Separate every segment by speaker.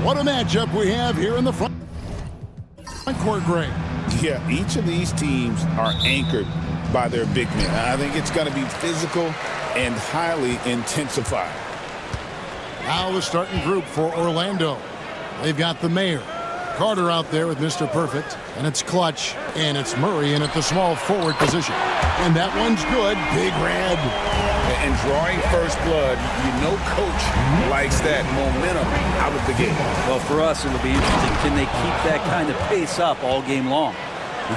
Speaker 1: What a matchup we have here in the front court, Greg.
Speaker 2: Yeah, each of these teams are anchored by their big men. I think it's going to be physical and highly intensified.
Speaker 1: Now the starting group for Orlando. They've got the mayor. Carter out there with Mr. Perfect. And it's Clutch. And it's Murray in at the small forward position. And that one's good. Big Red.
Speaker 2: And drawing first blood, you know Coach likes that momentum out of the game.
Speaker 3: Well, for us, it'll be interesting. Can they keep that kind of pace up all game long?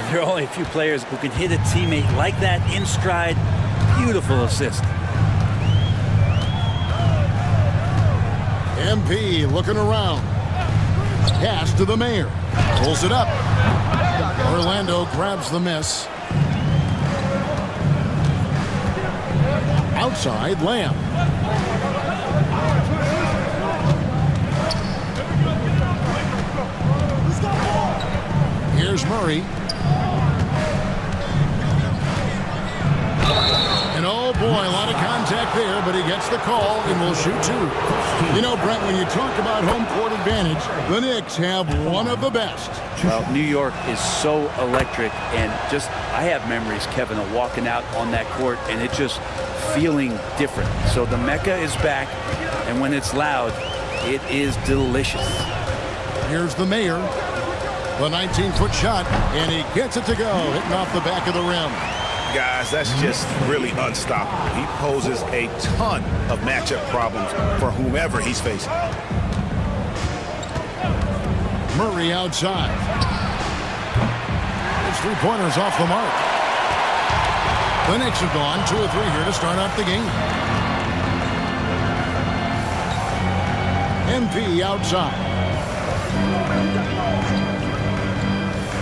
Speaker 3: There are only a few players who can hit a teammate like that in stride. Beautiful assist.
Speaker 1: MP looking around. Pass to the mayor. Pulls it up. Orlando grabs the miss. Outside, Lamb. Here's Murray. And oh boy, a lot of contact there, but he gets the call and will shoot two. You know, Brent, when you talk about home court advantage, the Knicks have one of the best.
Speaker 3: Well, New York is so electric, and just, I have memories, Kevin, of walking out on that court and it just feeling different. So the Mecca is back, and when it's loud, it is delicious.
Speaker 1: Here's the mayor. The 19-foot shot, and he gets it to go, hitting off the back of the rim.
Speaker 2: Guys, that's just really unstoppable. He poses a ton of matchup problems for whomever he's facing.
Speaker 1: Murray outside. His three-pointers off the mark. The Knicks have gone 2 of 3 here to start off the game. MP outside.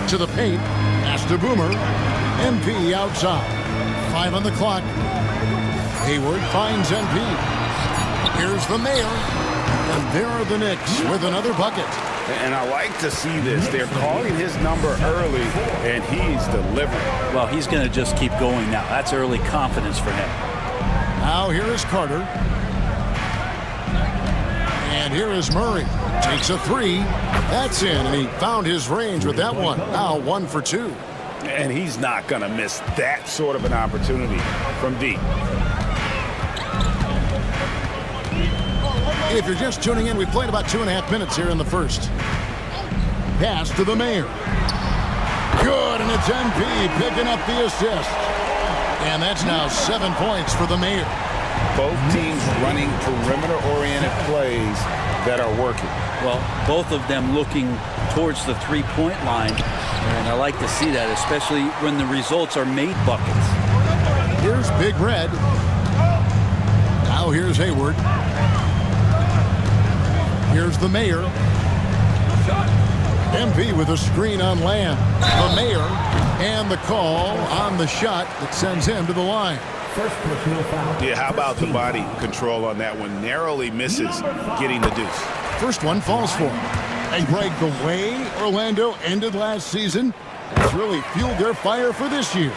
Speaker 1: To the paint. Pass to Boomer. MP outside. 5 on the clock. Hayward finds MP. Here's the mayor. And there are the Knicks with another bucket.
Speaker 2: And I like to see this. They're calling his number early, and he's delivering.
Speaker 3: Well, he's going to just keep going now. That's early confidence for him.
Speaker 1: Now here is Carter. And here is Murray. Takes a three. That's in, and he found his range with that one. Now 1 for 2.
Speaker 2: And he's not going to miss that sort of an opportunity from deep.
Speaker 1: If you're just tuning in, we played about 2.5 minutes here in the first. Pass to the mayor. Good, and it's MP picking up the assist. And that's now 7 points for the mayor.
Speaker 2: Both teams running perimeter-oriented plays that are working.
Speaker 3: Well, both of them looking towards the three-point line. And I like to see that, especially when the results are made buckets.
Speaker 1: Here's Big Red. Now here's Hayward. Here's the mayor. MP with a screen on Lamb. The mayor and the call on the shot that sends him to the line.
Speaker 2: Yeah, how about the body control on that one? Narrowly misses getting the deuce.
Speaker 1: First one falls for him. And Greg, the way Orlando ended last season has really fueled their fire for this year.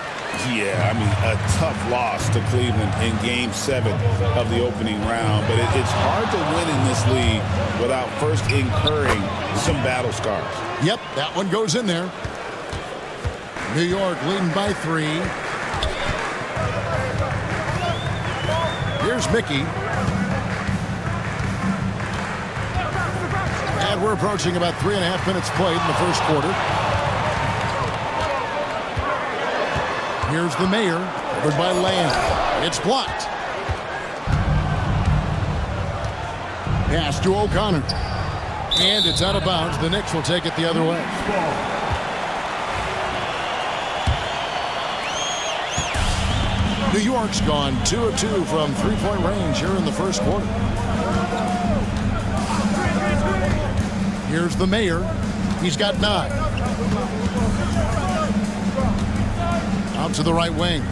Speaker 2: Yeah, I mean, a tough loss to Cleveland in Game 7 of the opening round. But it's hard to win in this league without first incurring some battle scars.
Speaker 1: Yep, that one goes in there. New York leading by 3. Here's Mickey. And we're approaching about 3.5 minutes played in the first quarter. Here's the mayor, covered by Lamb. It's blocked. Pass to O'Connor. And it's out of bounds. The Knicks will take it the other way. New York's gone 2 of 2 from three-point range here in the first quarter. Here's the mayor. He's got 9. Out to the right wing.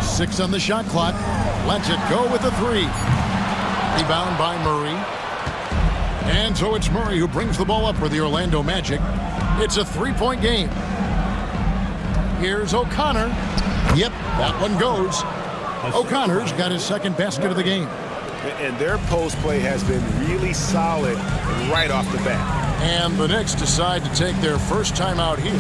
Speaker 1: 6 on the shot clock. Lets it go with a 3. Rebound by Murray. And so it's Murray who brings the ball up for the Orlando Magic. It's a 3-point game. Here's O'Connor. Yep, that one goes. O'Connor's got his second basket of the game.
Speaker 2: And their post play has been really solid right off the bat.
Speaker 1: And the Knicks decide to take their first time out here.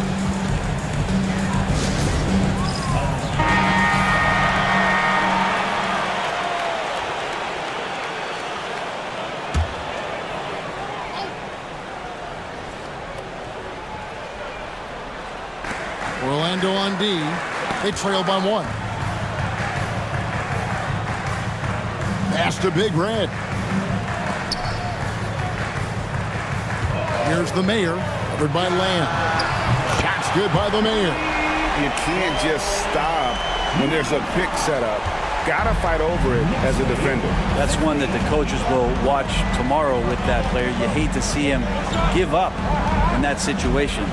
Speaker 1: Orlando on D. They trail by 1. Pass to Big Red. Here's the Mayor, covered by Lamb. Shot's good by the Mayor.
Speaker 2: You can't just stop when there's a pick set up. Gotta fight over it as a defender.
Speaker 3: That's one that the coaches will watch tomorrow with that player. You hate to see him give up in that situation.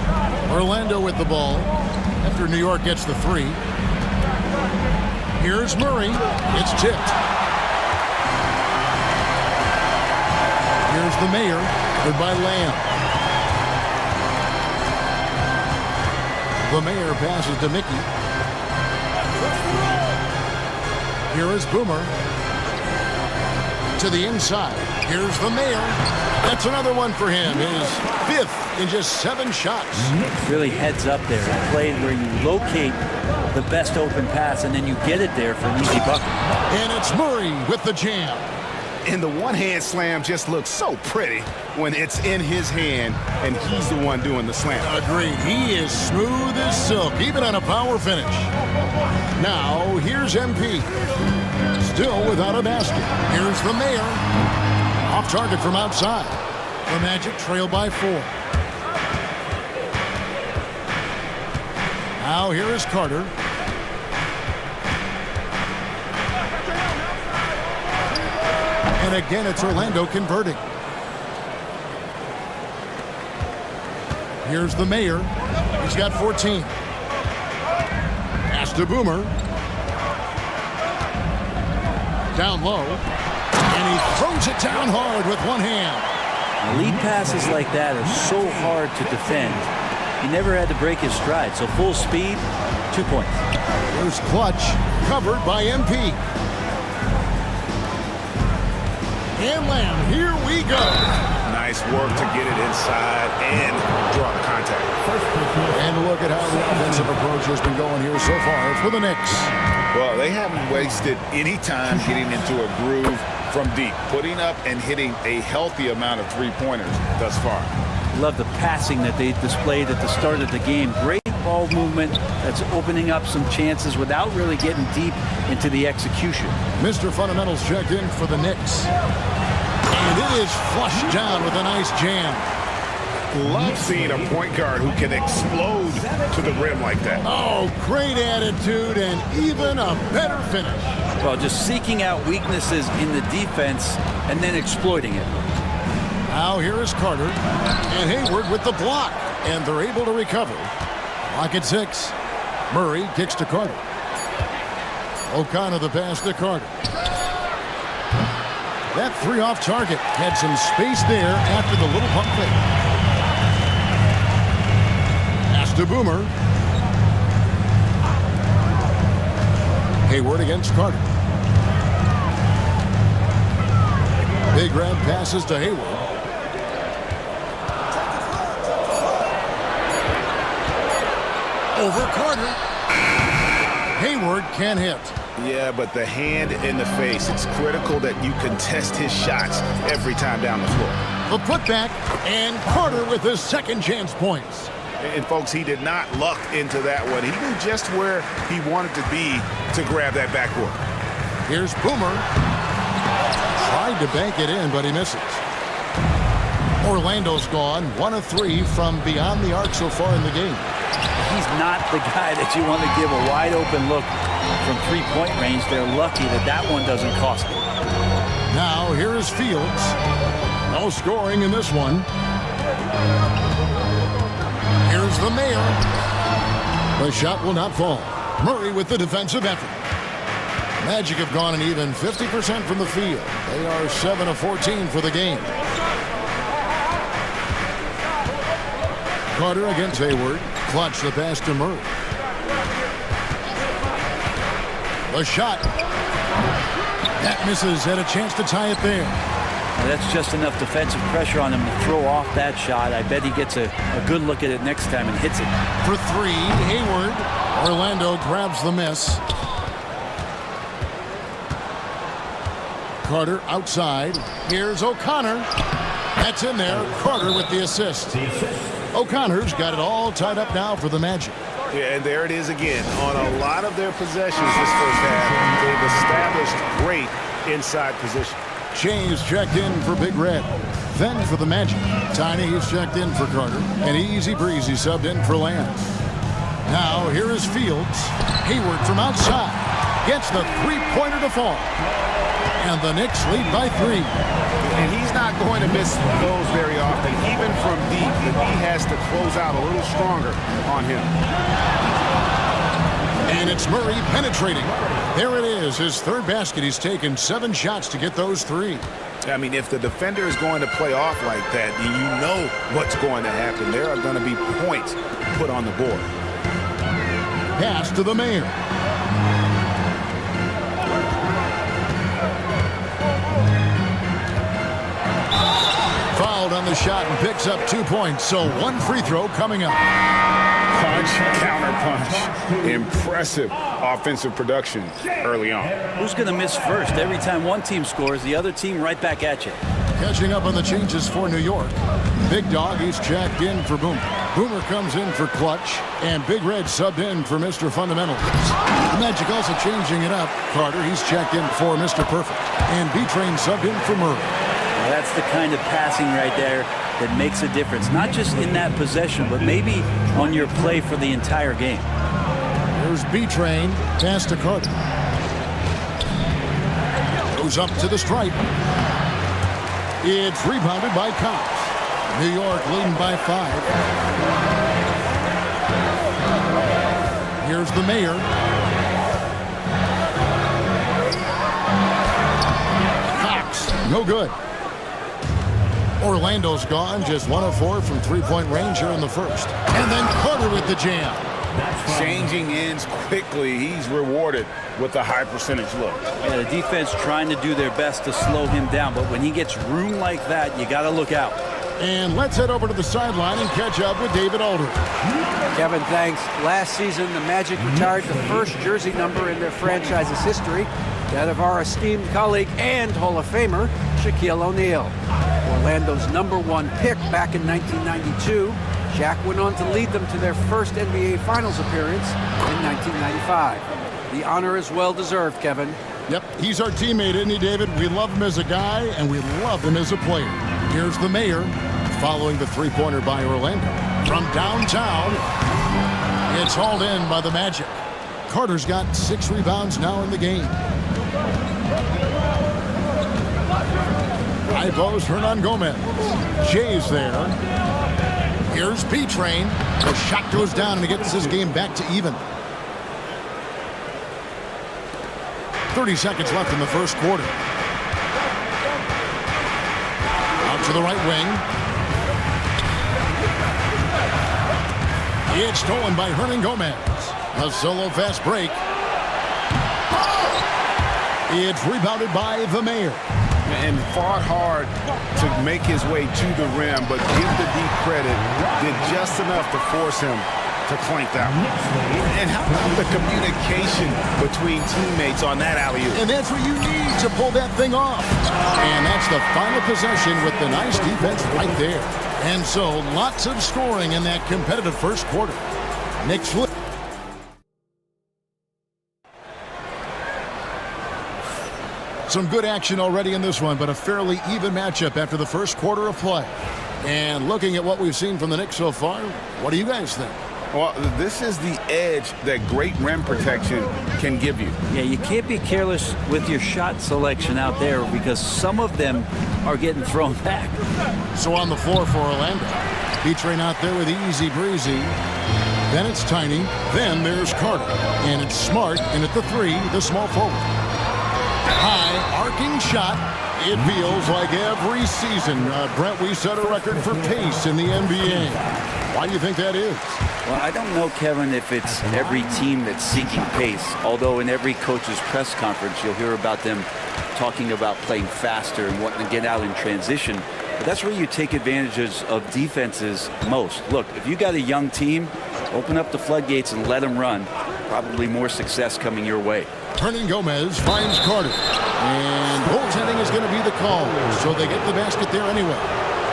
Speaker 1: Orlando with the ball after New York gets the 3. Here's Murray. It's tipped. Here's the Mayor, covered by Lamb. The Mayor passes to Mickey. Here is Boomer. To the inside. Here's the Mayor. That's another one for him. His 5th in just 7 shots.
Speaker 3: Really heads up there. A play where you locate the best open pass and then you get it there for an easy bucket.
Speaker 1: And it's Murray with the jam.
Speaker 2: And the one-hand slam just looks so pretty when it's in his hand and he's the one doing the slam.
Speaker 1: Agreed. He is smooth as silk, even on a power finish. Now, here's MP. Still without a basket. Here's the Mayor. Off target from outside. The Magic trail by 4. Now, here is Carter. And again, it's Orlando converting. Here's the Mayor. He's got 14. Pass to Boomer. Down low. And he throws it down hard with one hand.
Speaker 3: Lead passes like that are so hard to defend. He never had to break his stride. So full speed, 2 points.
Speaker 1: Here's Clutch, covered by MP. And Lamb, here we go.
Speaker 2: Nice work to get it inside and draw the contact.
Speaker 1: And look at how the offensive approach has been going here so far for the Knicks.
Speaker 2: Well, they haven't wasted any time getting into a groove from deep, putting up and hitting a healthy amount of three-pointers thus far.
Speaker 3: Love the passing that they displayed at the start of the game. Great ball movement that's opening up some chances without really getting deep into the execution.
Speaker 1: Mr. Fundamentals checked in for the Knicks. And it is flushed down with a nice jam.
Speaker 2: Love seeing a point guard who can explode to the rim like that.
Speaker 1: Oh, great attitude and even a better finish.
Speaker 3: Well, just seeking out weaknesses in the defense and then exploiting it.
Speaker 1: Now here is Carter and Hayward with the block. And they're able to recover. Lock at 6. Murray kicks to Carter. O'Connor the pass to Carter. That 3 off target had some space there after the little pump fake. Pass to Boomer. Hayward against Carter. Big Red passes to Hayward. Over Carter. Hayward can't hit.
Speaker 2: Yeah, but the hand in the face, it's critical that you contest his shots every time down the floor.
Speaker 1: The putback, and Carter with his second chance points.
Speaker 2: And folks, he did not luck into that one. He knew just where he wanted to be to grab that backboard.
Speaker 1: Here's Boomer. Tried to bank it in, but he misses. Orlando's gone 1 of 3 from beyond the arc so far in the game.
Speaker 3: He's not the guy that you want to give a wide open look from 3-point range. They're lucky that that one doesn't cost them.
Speaker 1: Now here is Fields. No scoring in this one. Here's the Mayor. The shot will not fall. Murray with the defensive effort. Magic have gone an even 50% from the field. They are 7 of 14 for the game. Carter against Hayward. Clutch the pass to Murray. The shot. That misses. Had a chance to tie it there.
Speaker 3: Now, that's just enough defensive pressure on him to throw off that shot. I bet he gets a good look at it next time and hits it.
Speaker 1: For three, Hayward. Orlando grabs the miss. Carter outside. Here's O'Connor. That's in there. Carter with the assist. O'Connor's got it all tied up now for the Magic.
Speaker 2: Yeah, and there it is again. On a lot of their possessions this first half, they've established great inside position.
Speaker 1: James checked in for Big Red. Then for the Magic, Tiny is checked in for Carter. And Easy Breezy subbed in for Lamb. Now here is Fields. Hayward from outside. Gets the three-pointer to fall. And the Knicks lead by 3.
Speaker 2: And he's not going to miss those very often, even from deep. But he has to close out a little stronger on him.
Speaker 1: And it's Murray penetrating. There it is, his third basket. He's taken 7 shots to get those 3.
Speaker 2: I mean, if the defender is going to play off like that, then you know what's going to happen. There are going to be points put on the board.
Speaker 1: Pass to the Mayor. Fouled on the shot and picks up 2 points. So 1 free throw coming up.
Speaker 2: Punch, counter punch. Impressive offensive production early on.
Speaker 3: Who's going to miss first? Every time one team scores, the other team right back at you.
Speaker 1: Catching up on the changes for New York. Big Dog, he's checked in for Boomer. Boomer comes in for Clutch. And Big Red subbed in for Mr. Fundamental. The Magic also changing it up. Carter, he's checked in for Mr. Perfect. And B-Train subbed in for Murray.
Speaker 3: Well, that's the kind of passing right there that makes a difference. Not just in that possession, but maybe on your play for the entire game.
Speaker 1: Here's B-Train. Pass to Carter. Goes up to the stripe. It's rebounded by Cox. New York leading by 5. Here's the Mayor. Cox, no good. Orlando's gone, just 1 of 4 from three-point range here in the first. And then Carter with the jam.
Speaker 2: Changing ends quickly. He's rewarded with a high percentage look.
Speaker 3: Yeah, the defense trying to do their best to slow him down, but when he gets room like that, you got to look out.
Speaker 1: And let's head over to the sideline and catch up with David Aldridge.
Speaker 4: Kevin, thanks. Last season, the Magic retired the first jersey number in their franchise's history, that of our esteemed colleague and Hall of Famer, Shaquille O'Neal. Orlando's #1 pick back in 1992, Shaq went on to lead them to their first NBA Finals appearance in 1995. The honor is well-deserved, Kevin.
Speaker 1: Yep, he's our teammate, isn't he, David? We love him as a guy, and we love him as a player. Here's the Mayor, following the three-pointer by Orlando. From downtown, it's hauled in by the Magic. Carter's got 6 rebounds now in the game. High post, Hernan Gomez. Jay's there. Here's B-Train. The shot goes down, and he gets his game back to even. 30 seconds left in the first quarter. Out to the right wing. It's stolen by Hernan Gomez. A solo fast break. It's rebounded by the Mayor.
Speaker 2: And fought hard to make his way to the rim, but give the deep credit, did just enough to force him to clank that one. And how about the communication between teammates on that alley-oop?
Speaker 1: And that's what you need to pull that thing off. And that's the final possession with the nice defense right there. And so lots of scoring in that competitive first quarter. Knicks flip. Some good action already in this one, but a fairly even matchup after the first quarter of play. And looking at what we've seen from the Knicks so far, what do you guys think?
Speaker 2: Well, this is the edge that great rim protection can give you.
Speaker 3: Yeah, you can't be careless with your shot selection out there because some of them are getting thrown back.
Speaker 1: So on the floor for Orlando. B-Train out there with Easy Breezy. Then it's Tiny. Then there's Carter. And it's Smart. And at the 3, the small forward. High arcing shot. It feels like every season, Brent, we set a record for pace in the NBA. Why do you think that is?
Speaker 3: Well, I don't know, Kevin, if it's every team that's seeking pace, although in every coach's press conference you'll hear about them talking about playing faster and wanting to get out in transition. But that's where you take advantages of defenses most. Look, if you got a young team, open up the floodgates and let them run. Probably more success coming your way.
Speaker 1: Hernangomez finds Carter. And goaltending is going to be the call. So they get the basket there anyway.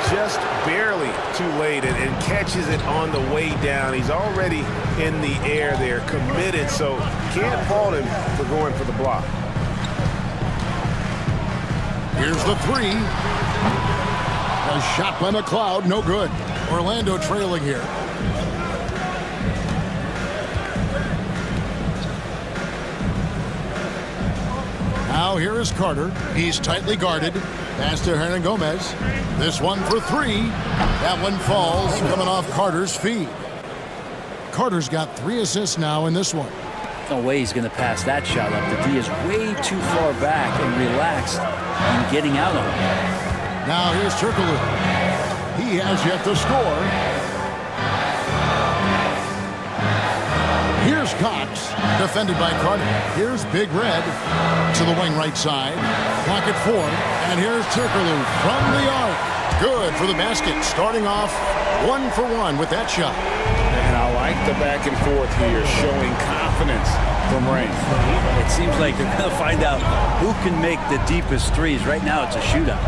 Speaker 2: Just barely too late and catches it on the way down. He's already in the air there, committed, so can't fault him for going for the block.
Speaker 1: Here's the three. A shot by McLeod, no good. Orlando trailing here. Now here is Carter. He's tightly guarded. Pass to Hernangomez. This one for three. That one falls, coming off Carter's feed. Carter's got 3 assists now in this one.
Speaker 3: No way he's going to pass that shot up. The D is way too far back and relaxed in getting out of it.
Speaker 1: Now here's Turkoglu. He has yet to score. Here's Cox, defended by Carter. Here's Big Red to the wing right side. Pocket 4, and here's Turkoglu from the arc. Good for the basket, starting off 1 for 1 with that shot.
Speaker 2: And I like the back and forth here, showing confidence from Ray.
Speaker 3: It seems like they're going to find out who can make the deepest threes. Right now, it's a shootout.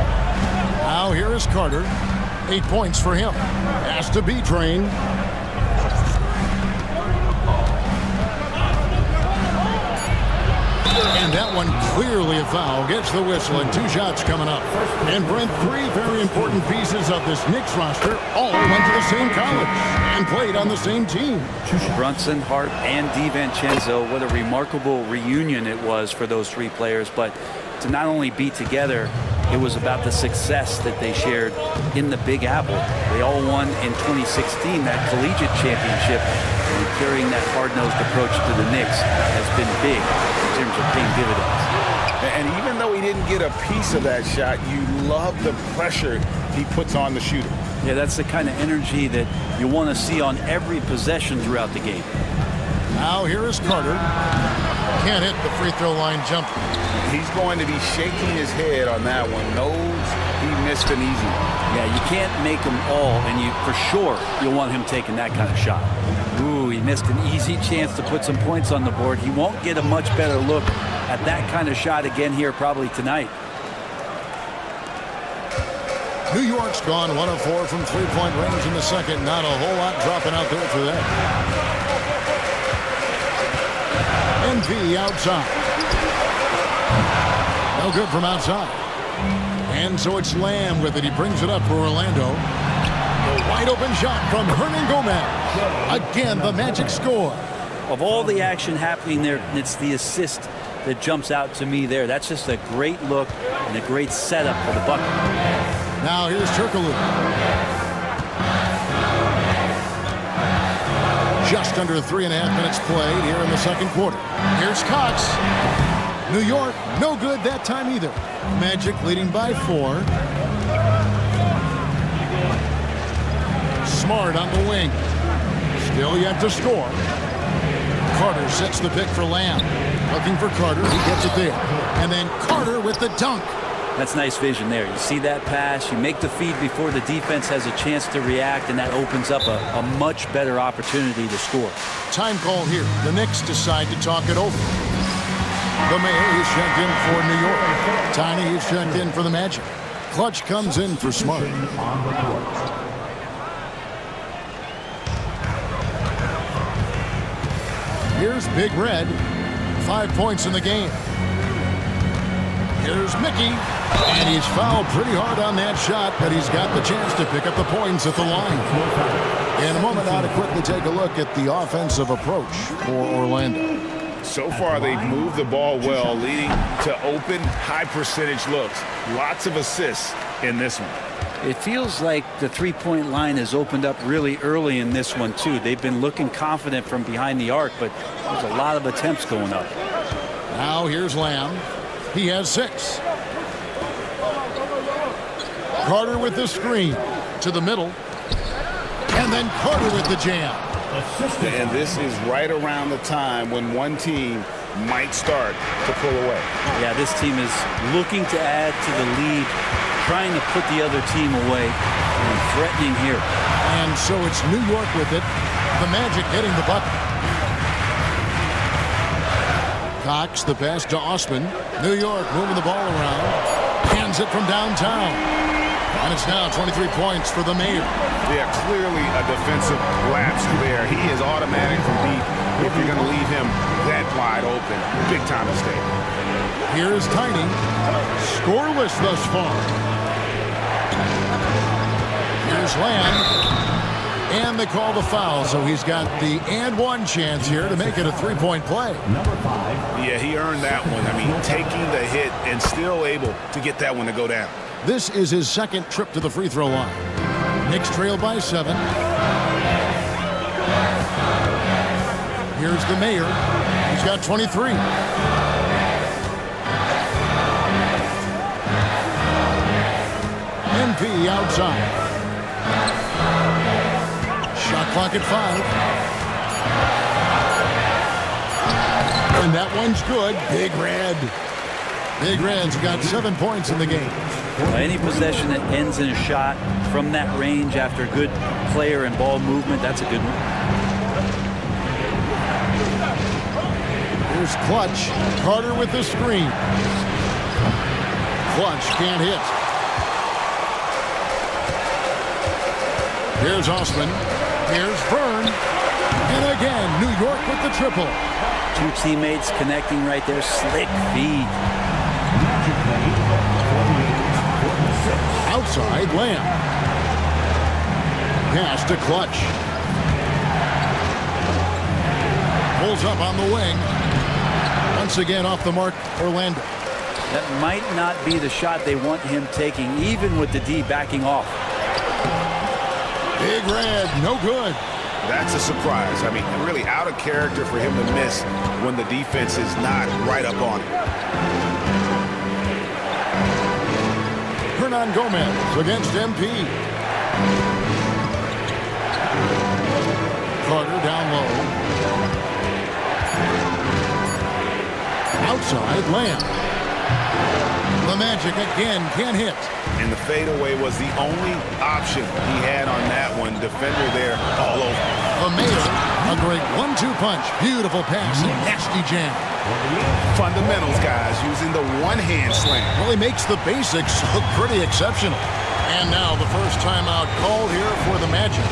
Speaker 1: Now here is Carter. 8 points for him. Has to be trained. And that one clearly a foul. Gets the whistle and 2 shots coming up. And Brent, 3 very important pieces of this Knicks roster all went to the same college and played on the same team.
Speaker 3: Brunson, Hart, and DiVincenzo. What a remarkable reunion it was for those 3 players. But to not only be together, it was about the success that they shared in the Big Apple. They all won in 2016, that collegiate championship. And carrying that hard-nosed approach to the Knicks has been big in terms of paying dividends.
Speaker 2: And even though he didn't get a piece of that shot, you love the pressure he puts on the shooter.
Speaker 3: Yeah, that's the kind of energy that you want to see on every possession throughout the game.
Speaker 1: Now here is Carter. Can't hit the free throw line jumper.
Speaker 2: He's going to be shaking his head on that one. Knows he missed an easy one.
Speaker 3: Yeah, you can't make them all, and you for sure you'll want him taking that kind of shot. Ooh, he missed an easy chance to put some points on the board. He won't get a much better look at that kind of shot again here probably tonight.
Speaker 1: New York's gone 1 of 4 from 3-point range in the second. Not a whole lot dropping out there for them. NV outside. No good from outside. And so it's Lamb with it. He brings it up for Orlando. The wide open shot from Hernangomez. Again, the Magic score.
Speaker 3: Of all the action happening there, it's the assist that jumps out to me there. That's just a great look and a great setup for the bucket.
Speaker 1: Now here's Turkoglu. Just under 3.5 minutes played here in the second quarter. Here's Cox. New York, no good that time either. Magic leading by 4. Smart on the wing. Still yet to score. Carter sets the pick for Lamb. Looking for Carter. He gets it there. And then Carter with the dunk.
Speaker 3: That's nice vision there. You see that pass, you make the feed before the defense has a chance to react, and that opens up a much better opportunity to score.
Speaker 1: Time call here. The Knicks decide to talk it over. The Mayor is checked in for New York. Tiny is checked in for the Magic. Clutch comes in for Smart. Here's Big Red. 5 points in the game. Here's Mickey. And he's fouled pretty hard on that shot, but he's got the chance to pick up the points at the line. In a moment now to quickly take a look at the offensive approach for Orlando.
Speaker 2: So far, they've moved the ball well, leading to open, high-percentage looks. Lots of assists in this one.
Speaker 3: It feels like the three-point line has opened up really early in this one, too. They've been looking confident from behind the arc, but there's a lot of attempts going up.
Speaker 1: Now here's Lamb. He has 6. Carter with the screen to the middle. And then Carter with the jam.
Speaker 2: And this is right around the time when one team might start to pull away.
Speaker 3: Yeah, this team is looking to add to the lead, trying to put the other team away, and threatening here.
Speaker 1: And so it's New York with it. The Magic getting the bucket. Cox, the pass to Osman. New York moving the ball around. Hands it from downtown. And it's now 23 points for the Mayor.
Speaker 2: Yeah, clearly a defensive lapse there. He is automatic from deep if you're going to leave him that wide open. Big time mistake.
Speaker 1: Here's Tiny. Scoreless thus far. Here's Lamb. And they call the foul, so he's got the and one chance here to make it a three-point play.
Speaker 2: Yeah, he earned that one. I mean, taking the hit and still able to get that one to go down.
Speaker 1: This is his second trip to the free throw line. Knicks trail by 7. Here's the Mayor. He's got 23. MP outside. Shot clock at 5. And that one's good. Big Red. Big Red's got 7 points in the game.
Speaker 3: Any possession that ends in a shot from that range after good player and ball movement, that's a good one.
Speaker 1: Here's Clutch. Carter with the screen. Clutch can't hit. Here's Osman. Here's Fern. And again, New York with the triple.
Speaker 3: Two teammates connecting right there. Slick feed.
Speaker 1: Outside, Lamb. Pass to Clutch. Pulls up on the wing. Once again off the mark, Orlando.
Speaker 3: That might not be the shot they want him taking, even with the D backing off.
Speaker 1: Big Red, no good.
Speaker 2: That's a surprise. I mean, really out of character for him to miss when the defense is not right up on him.
Speaker 1: Hernan Gomez against MP. Carter down low. Outside, Lamb. The Magic again can't hit.
Speaker 2: And the fadeaway was the only option he had on that one. Defender there all over.
Speaker 1: The Mayor, a great 1-2 punch. Beautiful pass and nasty jam.
Speaker 2: Fundamentals, guys, using the one-hand slam.
Speaker 1: Really makes the basics look pretty exceptional. And now the first timeout called here for the Magic.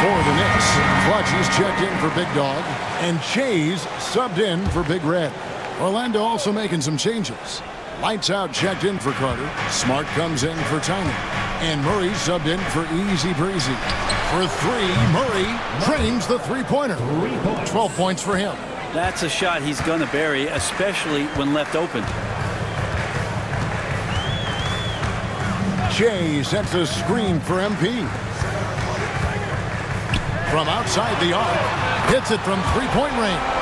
Speaker 1: For the Knicks, Clutch is checked in for Big Dog, and Chase subbed in for Big Red. Orlando also making some changes. Lights out checked in for Carter. Smart comes in for Tiny. And Murray subbed in for Easy Breezy. For 3, Murray drains the three-pointer. 12 points for him.
Speaker 3: That's a shot he's going to bury, especially when left open.
Speaker 1: Jay sets a screen for MP. From outside the arc, hits it from three-point range.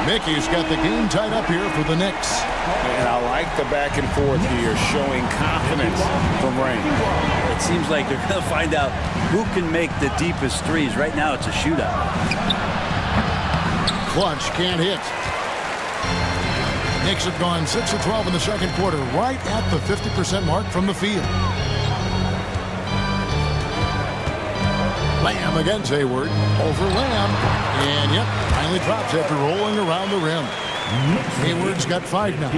Speaker 1: Mickey's got the game tied up here for the Knicks.
Speaker 2: And I like the back and forth here, showing confidence from range.
Speaker 3: It seems like they're going to find out who can make the deepest threes. Right now, it's a shootout.
Speaker 1: Clutch can't hit. Knicks have gone 6 of 12 in the second quarter, right at the 50% mark from the field. Lamb against Hayward. Over Lamb. And yep, finally drops after rolling around the rim. Hayward's got 5 now.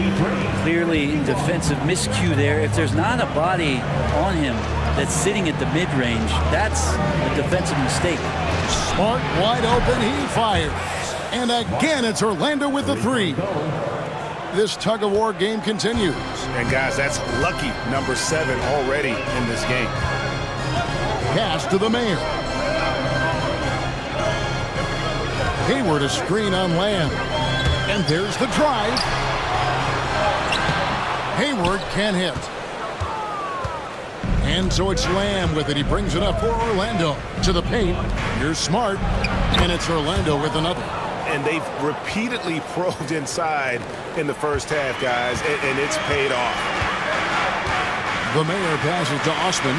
Speaker 3: Clearly defensive miscue there. If there's not a body on him that's sitting at the mid-range, that's a defensive mistake.
Speaker 1: Smart wide open, he fires. And again, it's Orlando with the 3. This tug-of-war game continues.
Speaker 2: And guys, that's lucky number 7 already in this game.
Speaker 1: Pass to the Mayor. Hayward a screen on Lamb. And there's the drive. Hayward can't hit. And so it's Lamb with it. He brings it up for Orlando to the paint. Here's Smart. And it's Orlando with another.
Speaker 2: And they've repeatedly probed inside in the first half, guys, and it's paid off.
Speaker 1: The Mayor passes to Osman.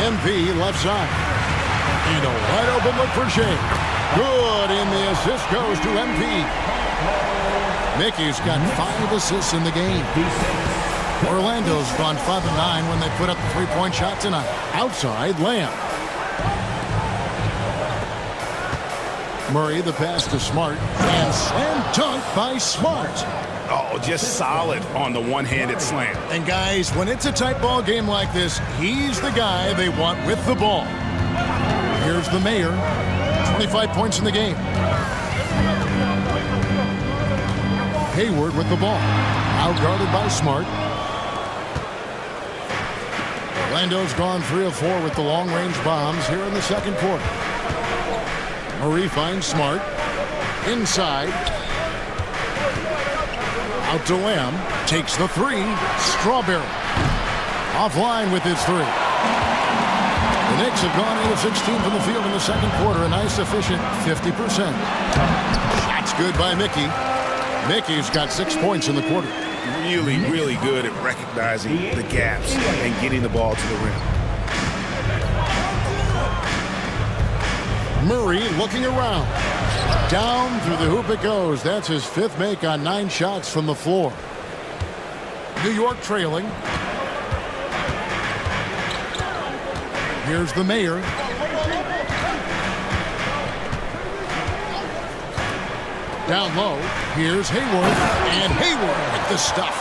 Speaker 1: MP left side. And a wide open look for Shea. Good, and the assist goes to MP. Mickey's got 5 assists in the game. Orlando's gone 5 of 9 when they put up the three-point shot tonight. Outside layup. Murray, the pass to Smart, and slam dunk by Smart.
Speaker 2: Oh, just solid on the one-handed slam.
Speaker 1: And guys, when it's a tight ball game like this, he's the guy they want with the ball. Here's the mayor, 25 points in the game. Hayward with the ball, outguarded by Smart. Orlando's gone 3 of 4 with the long-range bombs here in the second quarter. Murray finds Smart. Inside. Out to Lamb. Takes the 3. Strawberry. Offline with his 3. The Knicks have gone 8 of 16 from the field in the second quarter. A nice, efficient 50%. Shot's good by Mickey. Mickey's got 6 points in the quarter.
Speaker 2: Really, really good at recognizing the gaps and getting the ball to the rim.
Speaker 1: Murray looking around. Down through the hoop it goes. That's his 5th make on 9 shots from the floor. New York trailing. Here's the mayor. Down low. Here's Hayward. And Hayward with the stuff.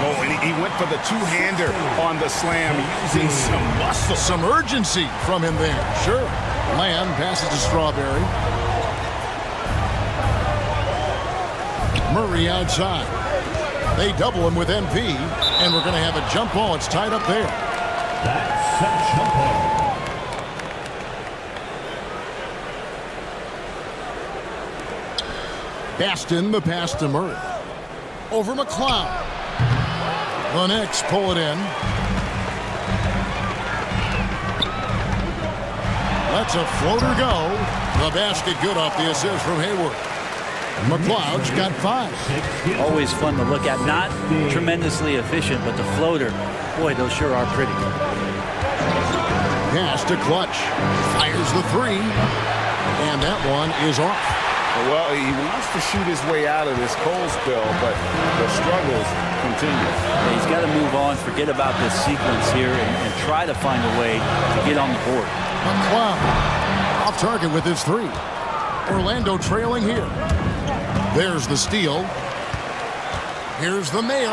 Speaker 2: Oh, and he went for the two-hander on the slam, using some muscle.
Speaker 1: Some urgency from him there. Sure. Lamb passes to Strawberry. Murray outside. They double him with MP, and we're going to have a jump ball. It's tied up there.
Speaker 5: That's a jump ball.
Speaker 1: Baston, the pass to Murray. Over McLeod. The Knicks pull it in. Lets a floater go. The basket good off the assist from Hayward. McLeod's got 5.
Speaker 3: Always fun to look at. Not tremendously efficient, but the floater, boy, those sure are pretty.
Speaker 1: Pass to Clutch. Fires the 3. And that one is off.
Speaker 2: Well, he wants to shoot his way out of this cold spell, but the struggles continue.
Speaker 3: He's got to move on, forget about this sequence here, and try to find a way to get on the board.
Speaker 1: McLeod off target with his 3. Orlando trailing here. There's the steal. Here's the mayor.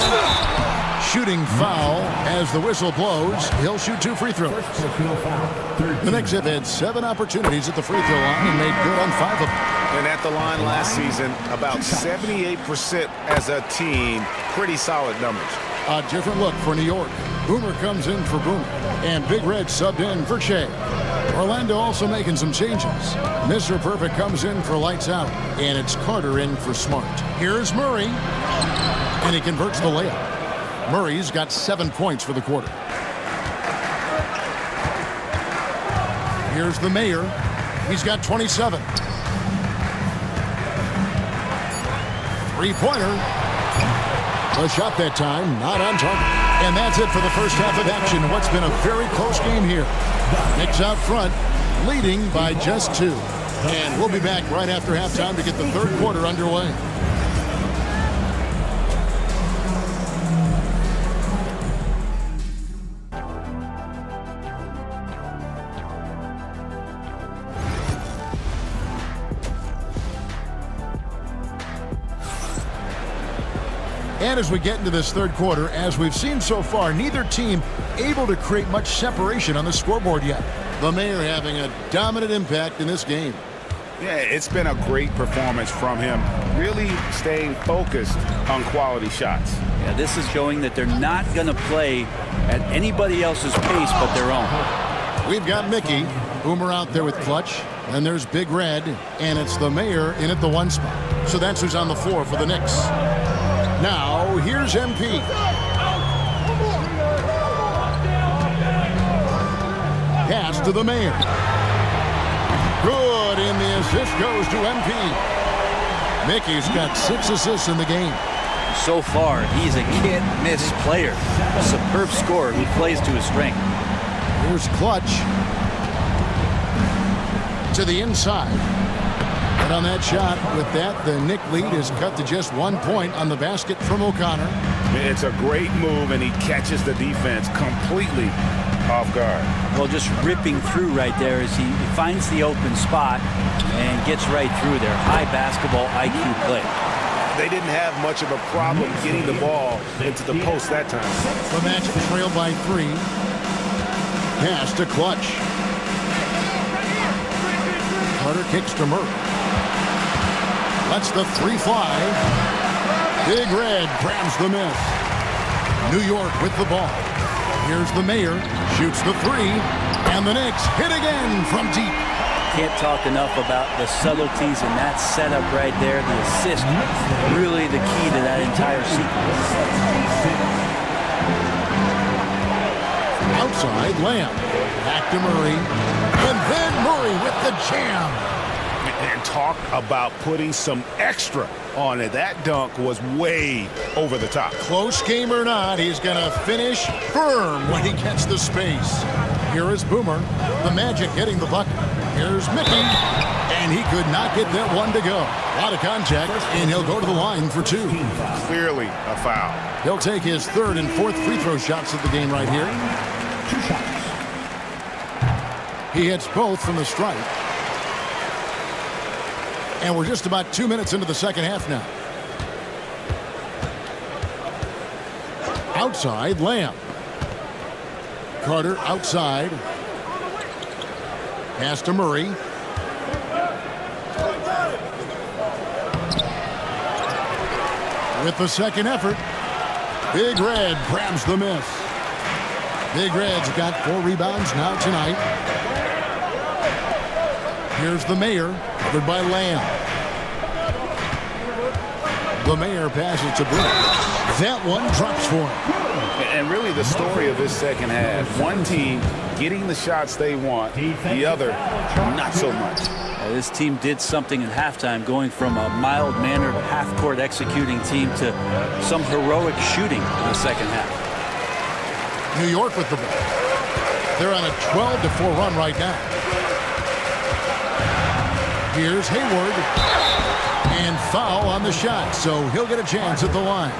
Speaker 1: Shooting foul as the whistle blows. He'll shoot 2 free throws. The Knicks have had 7 opportunities at the free throw line and made good on 5 of them.
Speaker 2: And at the line last season, about 78% as a team. Pretty solid numbers.
Speaker 1: A different look for New York. Boomer comes in for Boomer. And Big Red subbed in for Shea. Orlando also making some changes. Mr. Perfect comes in for Lights Out. And it's Carter in for Smart. Here's Murray. And he converts the layup. Murray's got 7 points for the quarter. Here's the mayor. He's got 27. 3-pointer. The shot that time, not on target. And that's it for the first half of action. What's been a very close game here. Knicks out front, leading by just 2. And we'll be back right after halftime to get the third quarter underway. And as we get into this third quarter, as we've seen so far, neither team able to create much separation on the scoreboard yet. The mayor having a dominant impact in this game.
Speaker 2: Yeah, it's been a great performance from him, really staying focused on quality shots.
Speaker 3: Yeah, this is showing that they're not going to play at anybody else's pace but their own.
Speaker 1: We've got Mickey, Boomer out there with Clutch, and there's Big Red, and it's the mayor in at the 1 spot. So that's who's on the floor for the Knicks. Now, here's MP. Pass to the mayor. Good, and the assist goes to MP. Mickey's got 6 assists in the game.
Speaker 3: So far, he's a can't-miss player. A superb scorer who plays to his strength.
Speaker 1: Here's Clutch. To the inside. And on that shot, with that, the Knick lead is cut to just 1 point on the basket from O'Connor.
Speaker 2: It's a great move, and he catches the defense completely off guard.
Speaker 3: Well, just ripping through right there as he finds the open spot and gets right through there. High basketball IQ play.
Speaker 2: They didn't have much of a problem getting the ball into the post that time.
Speaker 1: The Magic trail by 3. Pass to Clutch. Carter kicks to Murray. Lets the 3 fly. Big Red grabs the miss. New York with the ball. Here's the Mayor. Shoots the 3. And the Knicks hit again from deep.
Speaker 3: Can't talk enough about the subtleties in that setup right there. The assist, really the key to that entire sequence.
Speaker 1: Outside, Lamb. Back to Murray. And then Murray with the jam.
Speaker 2: And talk about putting some extra on it. That dunk was way over the top.
Speaker 1: Close game or not, he's going to finish firm when he gets the space. Here is Boomer. The Magic getting the bucket. Here's Mickey. And he could not get that one to go. A lot of contact, and he'll go to the line for 2.
Speaker 2: Clearly a foul.
Speaker 1: He'll take his 3rd and 4th free throw shots of the game right here.
Speaker 5: 2 shots.
Speaker 1: He hits both from the stripe. And we're just about 2 minutes into the second half now. Outside, Lamb. Carter outside. Pass to Murray. With the second effort, Big Red grabs the miss. Big Red's got 4 rebounds now tonight. Here's the Mayor, covered by Lamb. The Mayor passes to Boomer. That one drops for him.
Speaker 2: And really the story of this second half, one team getting the shots they want, the other not so much.
Speaker 3: This team did something in halftime, going from a mild-mannered half-court executing team to some heroic shooting in the second half.
Speaker 1: New York with the ball. They're on a 12-4 run right now. Here's Hayward. And foul on the shot, so he'll get a chance at the line.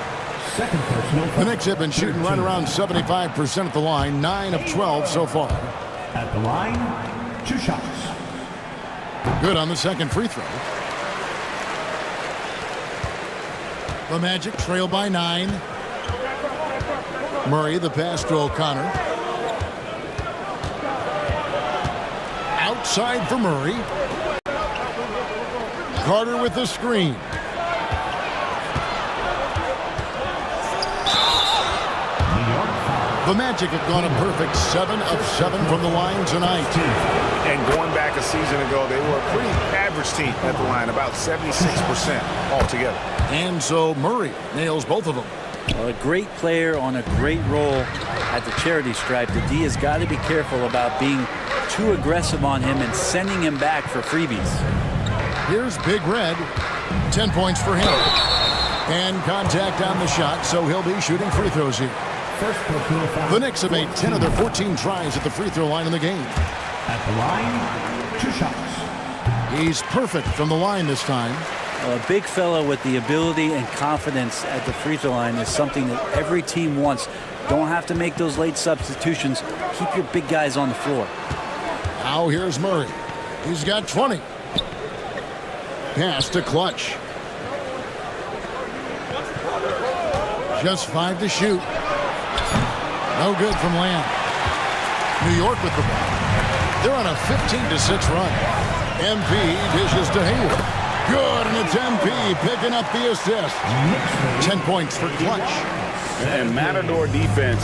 Speaker 5: Second personal.
Speaker 1: The Knicks have been shooting right around 75% at the line, 9 of 12 so far.
Speaker 5: At the line, 2 shots.
Speaker 1: Good on the second free throw. The Magic trail by 9. Murray, the pass to O'Connor. Outside for Murray. Carter with the screen. The Magic have gone a perfect 7 of 7 from the line tonight.
Speaker 2: And going back a season ago, they were a pretty average team at the line, about 76% altogether.
Speaker 1: And so Murray nails both of them.
Speaker 3: Well, a great player on a great role at the charity stripe. The D has got to be careful about being too aggressive on him and sending him back for freebies.
Speaker 1: Here's Big Red. 10 points for him. And contact on the shot, so he'll be shooting free throws here.
Speaker 5: First personal foul.
Speaker 1: The Knicks have made 10 of their 14 tries at the free throw line in the game.
Speaker 5: At the line, 2 shots.
Speaker 1: He's perfect from the line this time.
Speaker 3: A big fella with the ability and confidence at the free throw line is something that every team wants. Don't have to make those late substitutions. Keep your big guys on the floor.
Speaker 1: Now here's Murray. He's got 20. Pass to Clutch. Just 5 to shoot. No good from Lamb. New York with the ball. They're on a 15-6 run. MP dishes to Hayward. Good, and it's MP picking up the assist. 10 points for Clutch.
Speaker 2: And Matador defense,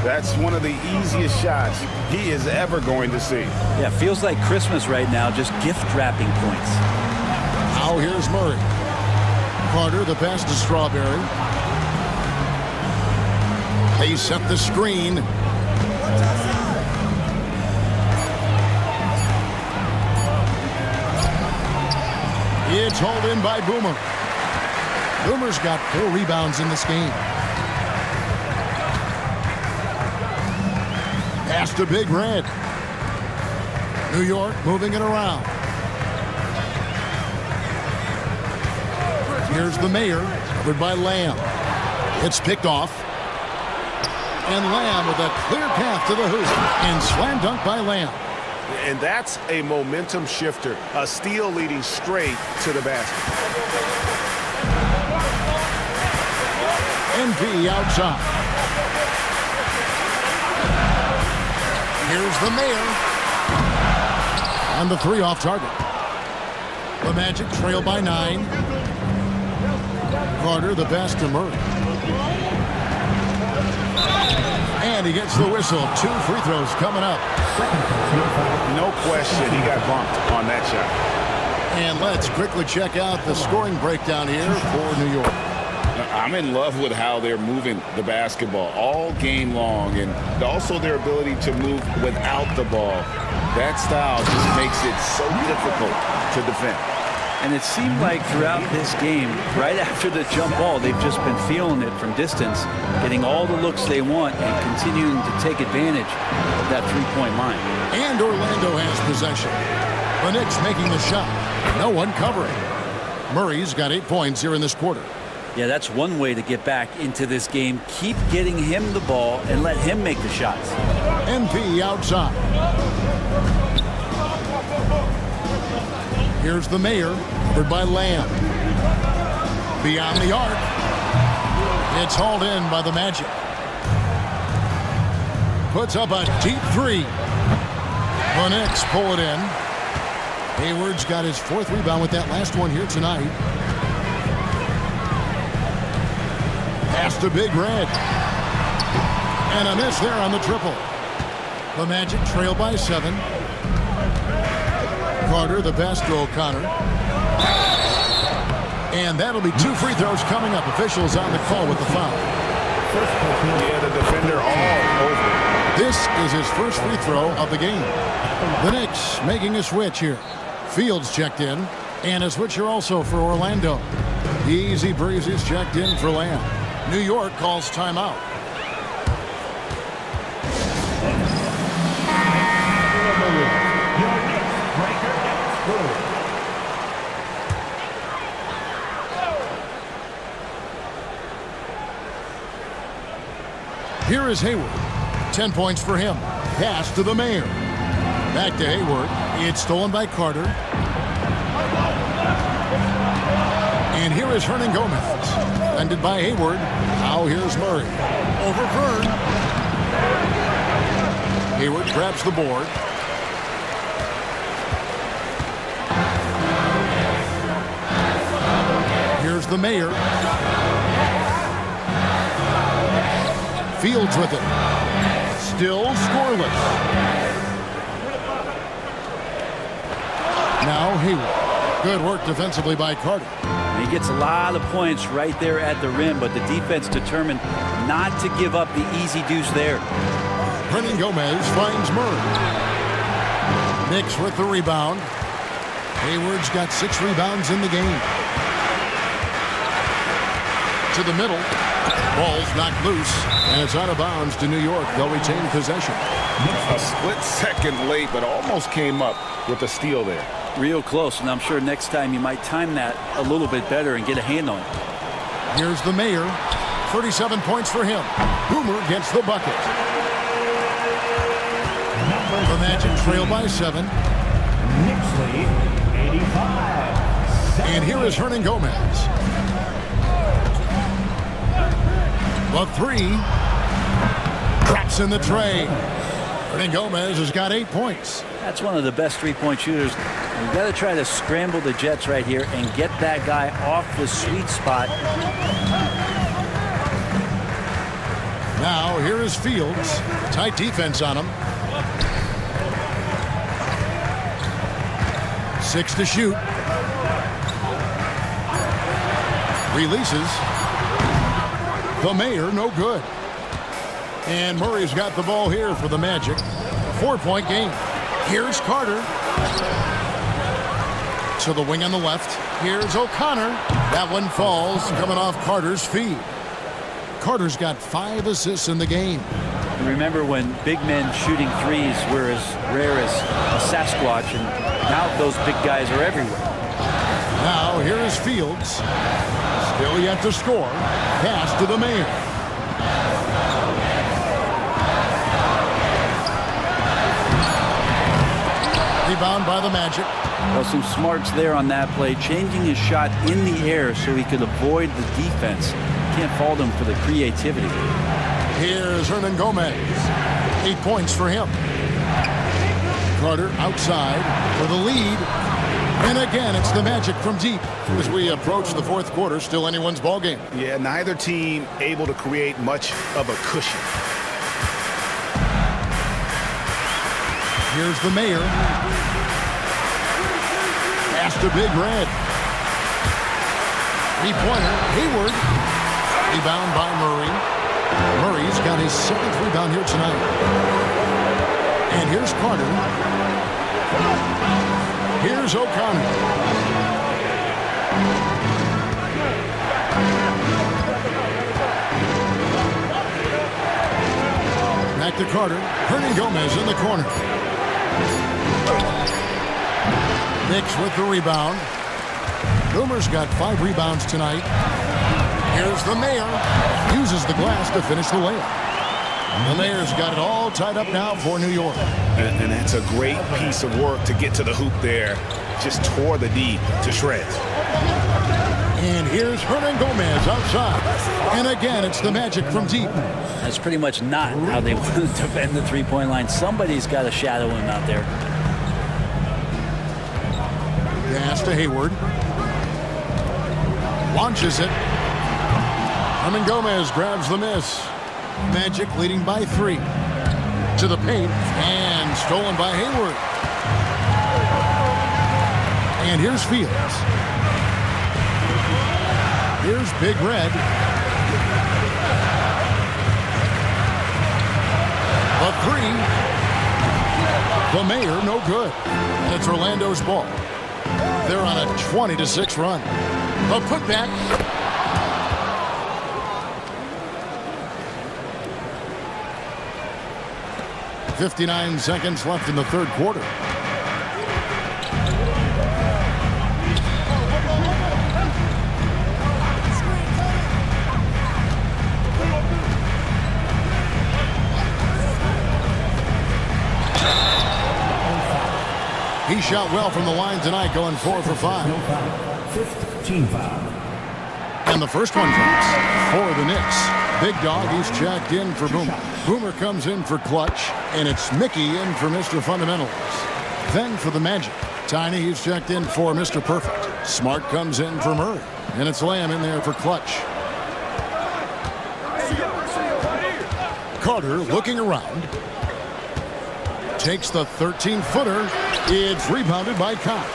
Speaker 2: that's one of the easiest shots he is ever going to see.
Speaker 3: Yeah, feels like Christmas right now, just gift wrapping points.
Speaker 1: Now here's Murray. Carter, the pass to Strawberry. They set the screen. It's hauled in by Boomer. Boomer's got 4 rebounds in this game. Pass to Big Red. New York moving it around. Here's the Mayor, covered by Lamb. It's picked off. And Lamb with a clear path to the hoop. And slam dunk by Lamb.
Speaker 2: And that's a momentum shifter. A steal leading straight to the basket.
Speaker 1: NP outside. Here's the Mayor. And the three off target. The Magic trail by 9. Carter the pass to Murray. And he gets the whistle. 2 free throws coming up.
Speaker 2: No question, he got bumped on that shot.
Speaker 1: And let's quickly check out the scoring breakdown here for New York.
Speaker 2: I'm in love with how they're moving the basketball all game long, and also their ability to move without the ball. That style just makes it so difficult to defend.
Speaker 3: And it seemed like throughout this game, right after the jump ball, they've just been feeling it from distance, getting all the looks they want and continuing to take advantage of that three-point line.
Speaker 1: And Orlando has possession. The Knicks making the shot. No one covering. Murray's got 8 points here in this quarter.
Speaker 3: Yeah, that's one way to get back into this game. Keep getting him the ball and let him make the shots.
Speaker 1: NP outside. Here's the Mayor, covered by Lamb. Beyond the arc. It's hauled in by the Magic. Puts up a deep 3. The Knicks pull it in. Hayward's got his 4th rebound with that last one here tonight. Pass to Big Red. And a miss there on the triple. The Magic trail by 7. Carter the pass to O'Connor. And that'll be 2 free throws coming up. Officials on the call with the foul.
Speaker 2: Yeah, the defender all over.
Speaker 1: This is his first free throw of the game. The Knicks making a switch here. Fields checked in. And a switcher also for Orlando. Easy breezes checked in for Lamb. New York calls timeout. Here is Hayward. 10 points for him. Pass to the Mayor. Back to Hayward. It's stolen by Carter. And here is Hernan Gomez. Defended by Hayward. Now here's Murray. Over Vern. Hayward grabs the board. Here's the Mayor. Fields with it. Still scoreless. Now Hayward. Good work defensively by Carter.
Speaker 3: And he gets a lot of points right there at the rim, but the defense determined not to give up the easy deuce there.
Speaker 1: Hernan Gomez finds Murray. Knicks with the rebound. Hayward's got 6 rebounds in the game. To the middle. Ball's knocked loose, and it's out of bounds to New York. They'll retain possession.
Speaker 2: A split second late, but almost came up with a steal there.
Speaker 3: Real close, and I'm sure next time you might time that a little bit better and get a hand on it.
Speaker 1: Here's the Mayor. 37 points for him. Boomer gets the bucket. The Magic trail by 7.
Speaker 5: Knicks lead 85.
Speaker 1: And here is Hernan Gomez. The 3. Drops in the tray. Hernan Gomez has got 8 points.
Speaker 3: That's one of the best three-point shooters. You've got to try to scramble the Jets right here and get that guy off the sweet spot.
Speaker 1: Now here is Fields. Tight defense on him. 6 to shoot. Releases. The Mayor, no good. And Murray's got the ball here for the Magic. 4-point game. Here's Carter. To the wing on the left. Here's O'Connor. That one falls, coming off Carter's feet. Carter's got 5 assists in the game.
Speaker 3: Remember when big men shooting threes were as rare as a Sasquatch, and now those big guys are everywhere.
Speaker 1: Now here is Fields. Still yet to score. Pass to the Mayor. Rebound by the Magic.
Speaker 3: Well, some smarts there on that play, changing his shot in the air so he could avoid the defense. Can't fault him for the creativity.
Speaker 1: Here's Hernan Gomez. 8 points for him. Carter outside for the lead. And again, it's the Magic from deep. As we approach the fourth quarter, still anyone's ball game.
Speaker 2: Yeah, neither team able to create much of a cushion.
Speaker 1: Here's the Mayor. Pass to Big Red. 3-pointer. Hayward. Rebound by Murray. Murray's got his 7th rebound here tonight. And here's Carter. Here's O'Connor. Back to Carter. Hernan Gomez in the corner. Knicks with the rebound. Boomer's got 5 rebounds tonight. Here's the Mayor. Uses the glass to finish the layup. The Mayor's got it all tied up now for New York.
Speaker 2: And that's a great piece of work to get to the hoop there. Just tore the D to shreds.
Speaker 1: And here's Hernan Gomez outside. And again, it's the Magic from deep.
Speaker 3: That's pretty much not how they want to defend the three-point line. Somebody's got to shadow him out there.
Speaker 1: Pass to Hayward. Launches it. Hernan Gomez grabs the miss. Magic leading by 3. To the paint. And stolen by Hayward. And here's Fields. Here's Big Red. The 3. The Mayor, no good. And it's Orlando's ball. They're on a 20-6 run. A putback. .59 seconds left in the third quarter. He shot well from the line tonight, going 4 for 5.
Speaker 5: 15 foul.
Speaker 1: And the first one drops for the Knicks. Big Dog, he's checked in for Boomer. Boomer comes in for Clutch, and it's Mickey in for Mr. Fundamentals. Then for the Magic, Tiny, he's checked in for Mr. Perfect. Smart comes in for Murray, and it's Lamb in there for Clutch. Carter looking around. Takes the 13-footer. It's rebounded by Cox.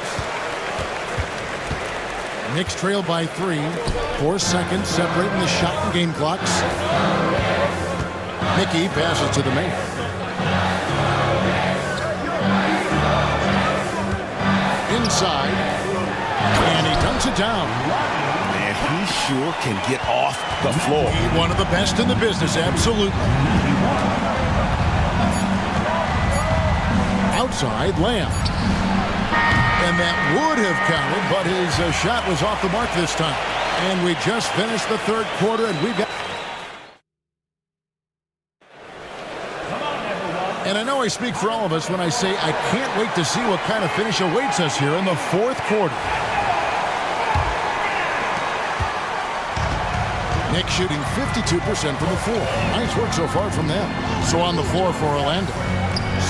Speaker 1: Knicks trail by 3. 4 seconds separating the shot and game clocks. Mickey passes to the Mayor. Inside. And he dunks it down.
Speaker 2: Man, he sure can get off the floor.
Speaker 1: He's one of the best in the business, absolutely. Outside, Lamb. And that would have counted, but his shot was off the mark this time. And we just finished the third quarter, and we've got... And I know I speak for all of us when I say I can't wait to see what kind of finish awaits us here in the fourth quarter. Knicks shooting 52% from the floor. Nice work so far from them. So on the floor for Orlando.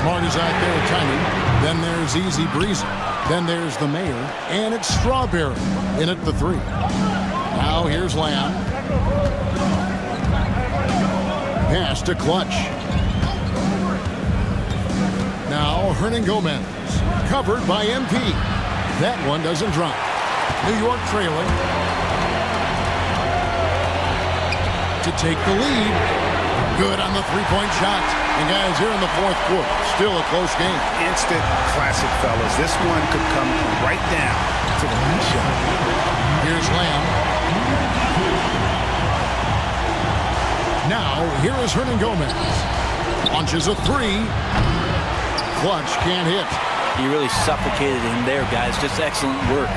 Speaker 1: Smart is out there, Tiny. Then there's Easy Breezy. Then there's the Mayor. And it's Strawberry in at the 3. Now here's Lamb. Pass to Clutch. Now Hernan Gomez. Covered by MP. That one doesn't drop. New York trailing. To take the lead. Good on the three-point shot. And guys, here in the fourth quarter, still a close game.
Speaker 2: Instant classic, fellas. This one could come right down to the last shot.
Speaker 1: Here's Lamb. Now, here is Hernan Gomez. Launches a 3. Clutch can't hit.
Speaker 3: He really suffocated him there, guys. Just excellent work.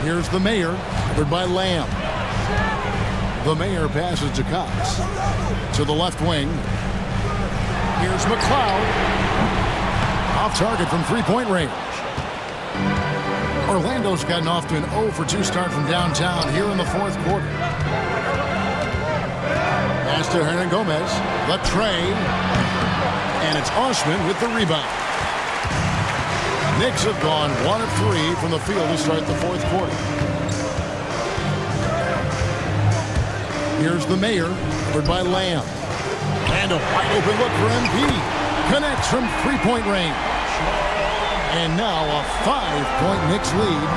Speaker 1: Here's the Mayor, covered by Lamb. The Mayor passes to Cox. To the left wing. Here's McLeod. Off target from three-point range. Orlando's gotten off to an 0-for-2 start from downtown here in the fourth quarter. Pass to Hernan Gomez. The tray. And it's Osman with the rebound. Knicks have gone 1 of 3 from the field to start the fourth quarter. Here's the Mayor, covered by Lamb. And a wide open look for MP. Connects from three-point range. And now a 5-point Knicks lead.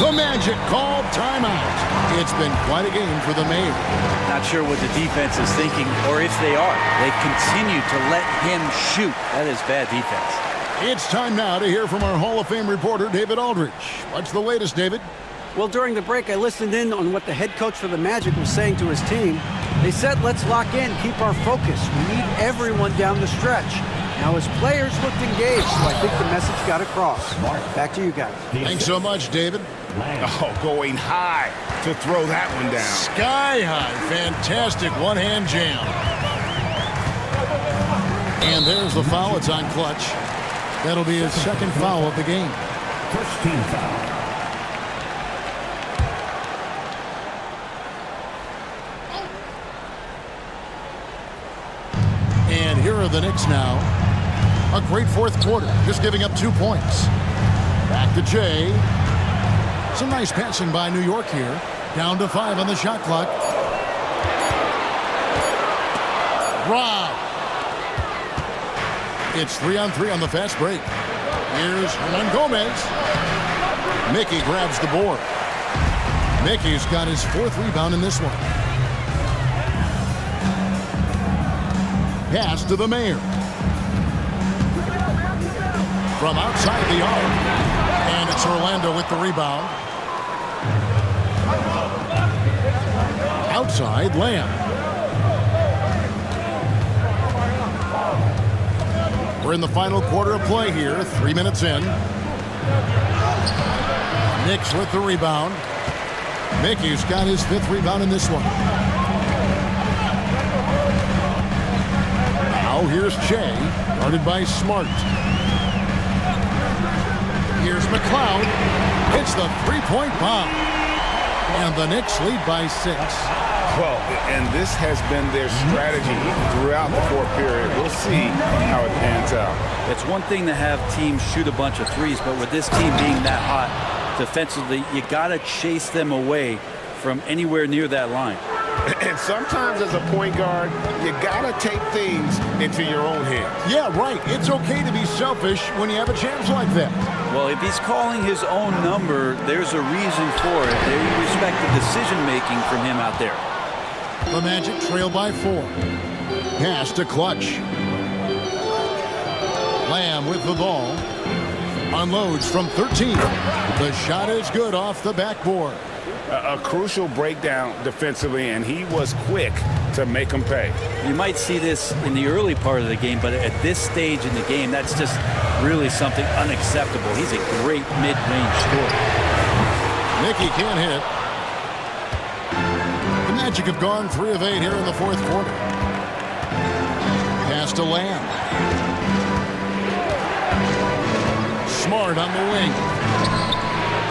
Speaker 1: The Magic called timeout. It's been quite a game for the Mayor.
Speaker 3: Not sure what the defense is thinking, or if they are. They continue to let him shoot. That is bad defense.
Speaker 1: It's time now to hear from our Hall of Fame reporter, David Aldrich. What's the latest, David?
Speaker 4: Well, during the break, I listened in on what the head coach for the Magic was saying to his team. They said, let's lock in, keep our focus. We need everyone down the stretch. Now, his players looked engaged, so I think the message got across. Back to you guys.
Speaker 1: Thanks so much, David.
Speaker 2: Oh, going high to throw that one down.
Speaker 1: Sky high. Fantastic one-hand jam. And there's the foul. It's on Clutch. That'll be his second foul of the game.
Speaker 5: First team foul.
Speaker 1: And here are the Knicks now. A great fourth quarter, just giving up 2 points. Back to Jay. Some nice passing by New York here. Down to 5 on the shot clock. Rob. It's 3-on-3 on the fast break. Here's Hernan Gomez. Mickey grabs the board. Mickey's got his 4th rebound in this one. Pass to the Mayor. From outside the arc. And it's Orlando with the rebound. Outside, Lamb. We're in the final quarter of play here, 3 minutes in. Knicks with the rebound. Mickey's got his 5th rebound in this one. Now here's Che, guarded by Smart. Here's McLeod. Hits the three-point bomb. And the Knicks lead by 6.
Speaker 2: Well, and this has been their strategy throughout the fourth period. We'll see how it pans out.
Speaker 3: It's one thing to have teams shoot a bunch of threes, but with this team being that hot defensively, you got to chase them away from anywhere near that line.
Speaker 2: And sometimes as a point guard, you got to take things into your own hands.
Speaker 1: Yeah, right. It's okay to be selfish when you have a chance like that.
Speaker 3: Well, if he's calling his own number, there's a reason for it. They respect the decision-making from him out there.
Speaker 1: The Magic trail by 4. Pass to Clutch. Lamb with the ball. Unloads from 13. The shot is good off the backboard.
Speaker 2: A crucial breakdown defensively, and he was quick to make them pay.
Speaker 3: You might see this in the early part of the game, but at this stage in the game, that's just really something unacceptable. He's a great mid-range scorer.
Speaker 1: Mickey can't hit. The Magic have gone 3 of 8 here in the fourth quarter. Pass to Lamb. Smart on the wing.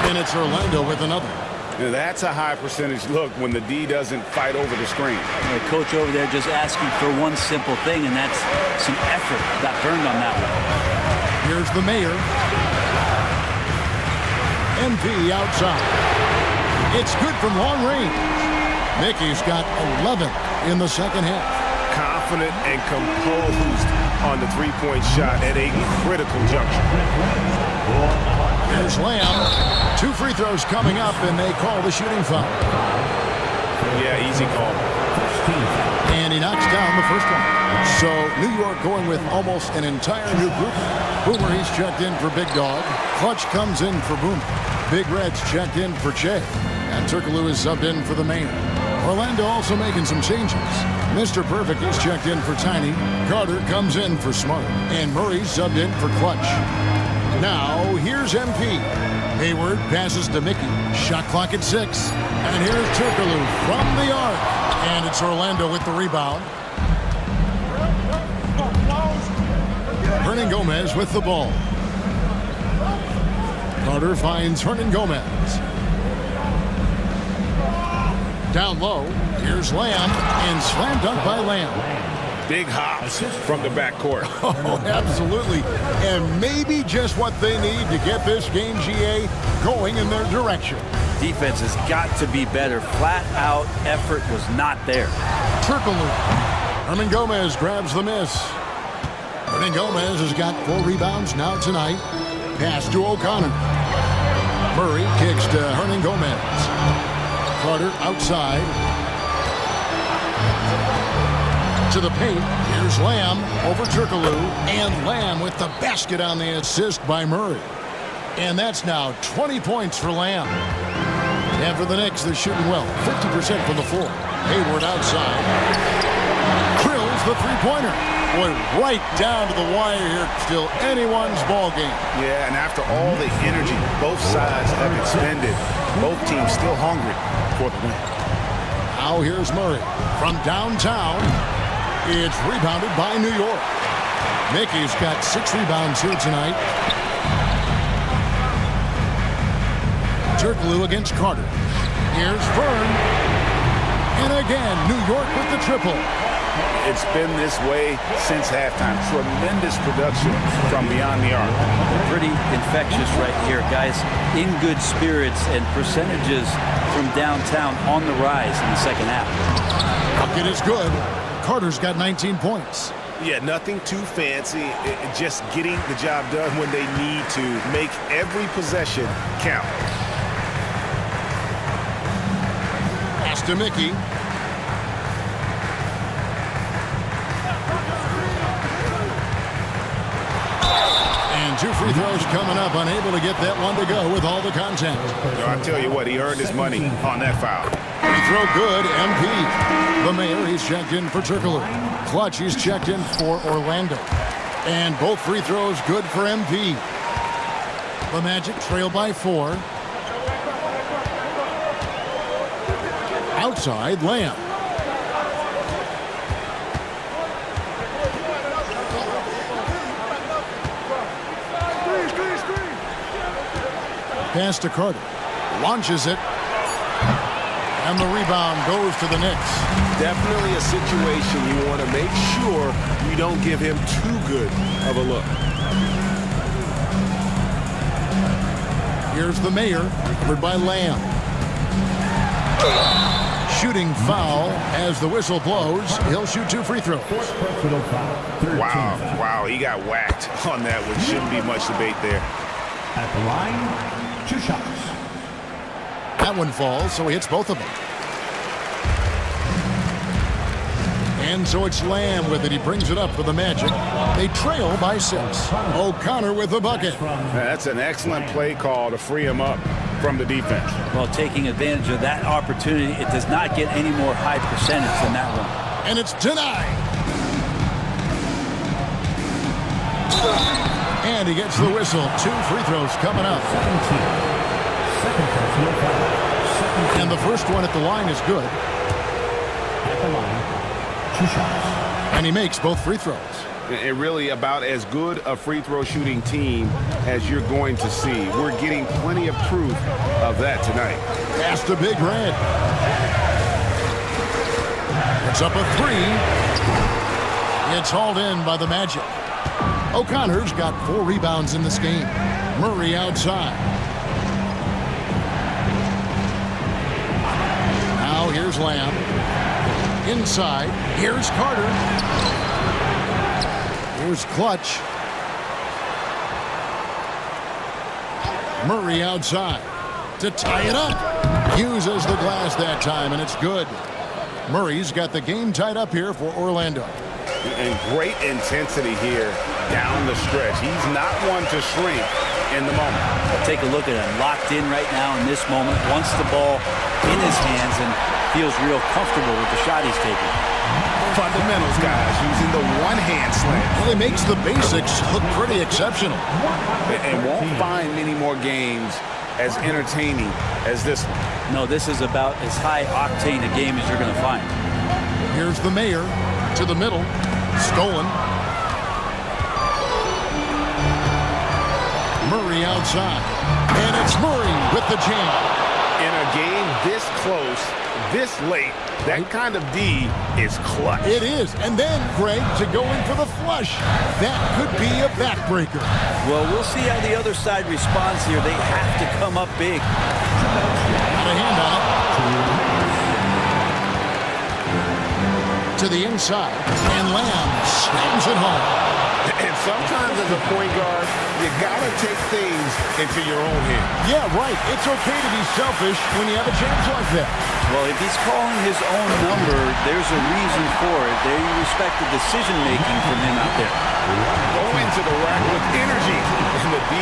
Speaker 1: And it's Orlando with another.
Speaker 2: Now that's a high percentage look when the D doesn't fight over the screen.
Speaker 3: The coach over there just asking for one simple thing, and that's some effort. Got burned on that one.
Speaker 1: Here's the Mayor. MP outside. It's good from long range. Mickey's got 11 in the second half.
Speaker 2: Confident and composed on the three-point shot at a critical juncture.
Speaker 1: Here's Lamb. 2 free throws coming up, and they call the shooting foul.
Speaker 2: Yeah, easy call.
Speaker 1: And he knocks down the first one. So New York going with almost an entire new group. Boomer, he's checked in for Big Dog. Clutch comes in for Boomer. Big Red's checked in for Che. And Turkoglu is subbed in for the Mayor. Orlando also making some changes. Mr. Perfect is checked in for Tiny. Carter comes in for Smart. And Murray subbed in for Clutch. Now, here's MP. Hayward passes to Mickey. Shot clock at 6. And here's Turkoglu from the arc. And it's Orlando with the rebound. Hernan Gomez with the ball. Carter finds Hernan Gomez. Down low, here's Lamb, and slam dunk by Lamb.
Speaker 2: Big hops from the backcourt.
Speaker 1: Oh, absolutely. And maybe just what they need to get this game, GA, going in their direction.
Speaker 3: Defense has got to be better. Flat out effort was not there.
Speaker 1: Turkoglu. Hernan Gomez grabs the miss. Hernan Gomez has got 4 rebounds now tonight. Pass to O'Connor. Murray kicks to Hernan Gomez. Carter outside. To the paint. Here's Lamb over Turkoglu. And Lamb with the basket on the assist by Murray. And that's now 20 points for Lamb. And for the Knicks, they're shooting well. 50% from the floor. Hayward outside. Drills the three-pointer. Boy, right down to the wire here. Still anyone's ball game.
Speaker 2: Yeah, and after all the energy both sides have expended, both teams still hungry for the win.
Speaker 1: Now here's Murray. From downtown, it's rebounded by New York. Mickey's got 6 rebounds here tonight. Turkoglu against Carter. Here's Vern. And again, New York with the triple.
Speaker 2: It's been this way since halftime. Tremendous production from beyond the arc.
Speaker 3: Pretty infectious right here, guys. In good spirits and percentages from downtown on the rise in the second half.
Speaker 1: Bucket is good. Carter's got 19 points.
Speaker 2: Yeah, nothing too fancy. Just getting the job done when they need to. Make every possession count.
Speaker 1: Pass to Mickey. And 2 free throws coming up. Unable to get that one to go with all the contact.
Speaker 2: I tell you what, he earned his money on that foul.
Speaker 1: Free throw good, MP. The Mayor, he's checked in for Turkoglu. Clutch, he's checked in for Orlando. And both free throws good for MP. The Magic trail by 4. Outside, Lamb. Pass to Carter. Launches it. And the rebound goes to the Knicks.
Speaker 2: Definitely a situation you want to make sure you don't give him too good of a look.
Speaker 1: Here's the Mayor, covered by Lamb. Shooting foul as the whistle blows. He'll shoot 2 free throws.
Speaker 2: Wow, he got whacked on that one. Shouldn't be much debate there.
Speaker 5: At the line, 2 shots.
Speaker 1: That one falls, so he hits both of them. And so it's Lamb with it. He brings it up for the Magic. They trail by 6. O'Connor with the bucket.
Speaker 2: That's an excellent play call to free him up from the defense.
Speaker 3: Well, taking advantage of that opportunity, it does not get any more high percentage than that one.
Speaker 1: And it's denied. And he gets the whistle. 2 free throws coming up. And the first one at the line is good.
Speaker 5: At the line, 2 shots.
Speaker 1: And he makes both free throws.
Speaker 2: And really about as good a free throw shooting team as you're going to see. We're getting plenty of proof of that tonight.
Speaker 1: Pass to Big Red. It's up a 3. It's hauled in by the Magic. O'Connor's got 4 rebounds in this game. Murray outside. Now here's Lamb. Inside. Here's Carter. Here's Clutch. Murray outside to tie it up. Uses the glass that time, and it's good. Murray's got the game tied up here for Orlando.
Speaker 2: And great intensity here down the stretch. He's not one to shrink in the moment.
Speaker 3: Take a look at him, locked in right now in this moment, wants the ball in his hands and feels real comfortable with the shot he's taking.
Speaker 2: Fundamentals, guys, using the one-hand slam.
Speaker 1: Well, he makes the basics look pretty exceptional.
Speaker 2: And won't find many more games as entertaining as this one.
Speaker 3: No, this is about as high octane a game as you're going to find.
Speaker 1: Here's the mayor to the middle. Stolen. Murray outside. And it's Murray with the jam.
Speaker 2: In a game this close, this late, that kind of D is clutch.
Speaker 1: It is. And then, Greg, to go in for the flush. That could be a backbreaker.
Speaker 3: Well, we'll see how the other side responds here. They have to come up big.
Speaker 1: Got a hand on it. To the inside. And Lamb slams it home.
Speaker 2: And sometimes as a point guard, you gotta take things into your own hands.
Speaker 1: Yeah, right. It's okay to be selfish when you have a chance like that.
Speaker 3: Well, if he's calling his own number, there's a reason for it. They respect the decision-making from him out there.
Speaker 2: Going to the rack with energy, and the D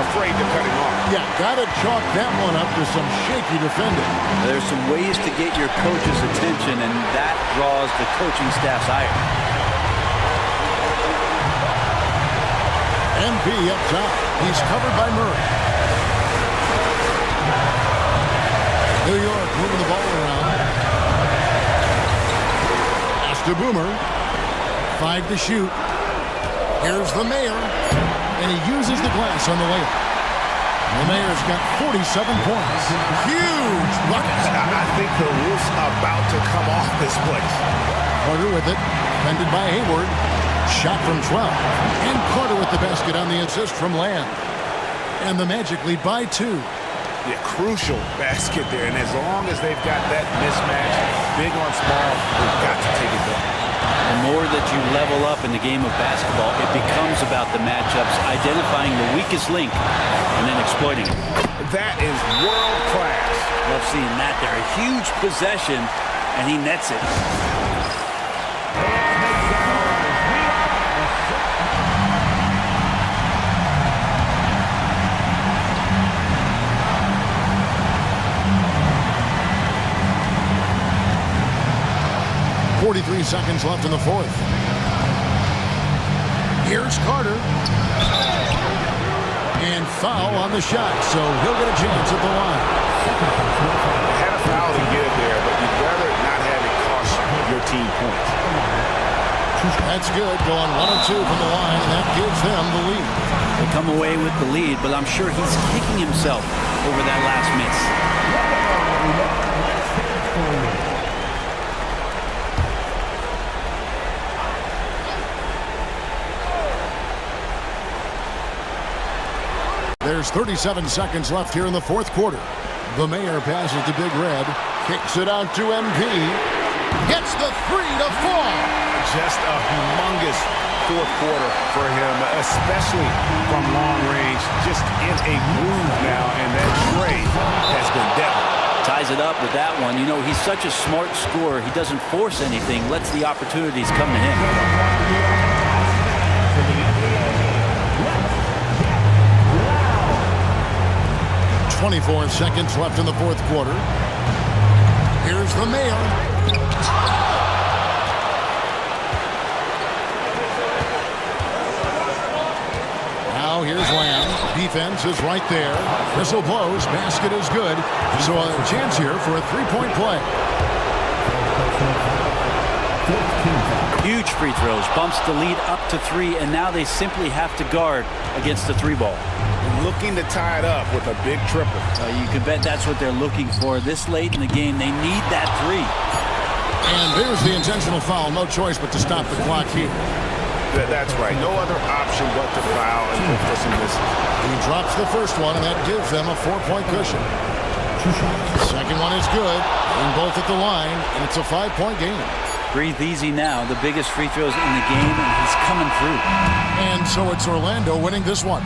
Speaker 2: afraid to cut him off.
Speaker 1: Yeah, gotta chalk that one up to some shaky defending.
Speaker 3: There's some ways to get your coach's attention, and that draws the coaching staff's ire.
Speaker 1: MP up top. He's covered by Murray. New York moving the ball around. Pass to Boomer. 5 to shoot. Here's the mayor. And he uses the glass on the layup. The mayor's got 47 points. Huge bucket.
Speaker 2: I think the roof's about to come off this place.
Speaker 1: Carter with it. Defended by Hayward. Shot from 12. And Carter with the basket on the assist from Lamb. And the Magic lead by 2.
Speaker 2: Yeah, crucial basket there. And as long as they've got that mismatch, big on small, they've got to take it down.
Speaker 3: The more that you level up in the game of basketball, it becomes about the matchups, identifying the weakest link, and then exploiting it.
Speaker 2: That is world class.
Speaker 3: Love seeing that there. A huge possession, and he nets it.
Speaker 1: .43 seconds left in the fourth. Here's Carter. And foul on the shot, so he'll get a chance at the line.
Speaker 2: Had a foul to give there, but you'd rather not have it cost your team points.
Speaker 1: That's good, going 1 of 2 from the line, and that gives them the lead.
Speaker 3: They come away with the lead, but I'm sure he's kicking himself over that last miss.
Speaker 1: There's 37 seconds left here in the fourth quarter. The mayor passes to Big Red. Kicks it out to MP. Gets the 3 to fall.
Speaker 2: Just a humongous fourth quarter for him, especially from long range. Just in a groove now, and that trade has been deadly.
Speaker 3: Ties it up with that one. You know, he's such a smart scorer. He doesn't force anything, lets the opportunities come to him.
Speaker 1: 24 seconds left in the fourth quarter. Here's the mayor. Now here's Lamb. Defense is right there. Whistle blows. Basket is good. So a chance here for a three-point play.
Speaker 3: Huge free throws. Bumps the lead up to 3, and now they simply have to guard against the 3-ball.
Speaker 2: Looking to tie it up with a big triple.
Speaker 3: You can bet that's what they're looking for. This late in the game, they need that 3.
Speaker 1: And there's the intentional foul. No choice but to stop the clock here.
Speaker 2: That's right. No other option but to foul and put this in this.
Speaker 1: He drops the first one, and that gives them a 4-point cushion. The second one is good. And both at the line, and it's a 5-point game.
Speaker 3: Breathe easy now. The biggest free throws in the game, and he's coming through.
Speaker 1: And so it's Orlando winning this one.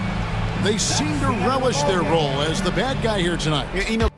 Speaker 1: They seem to relish their role as the bad guy here tonight.
Speaker 2: You know,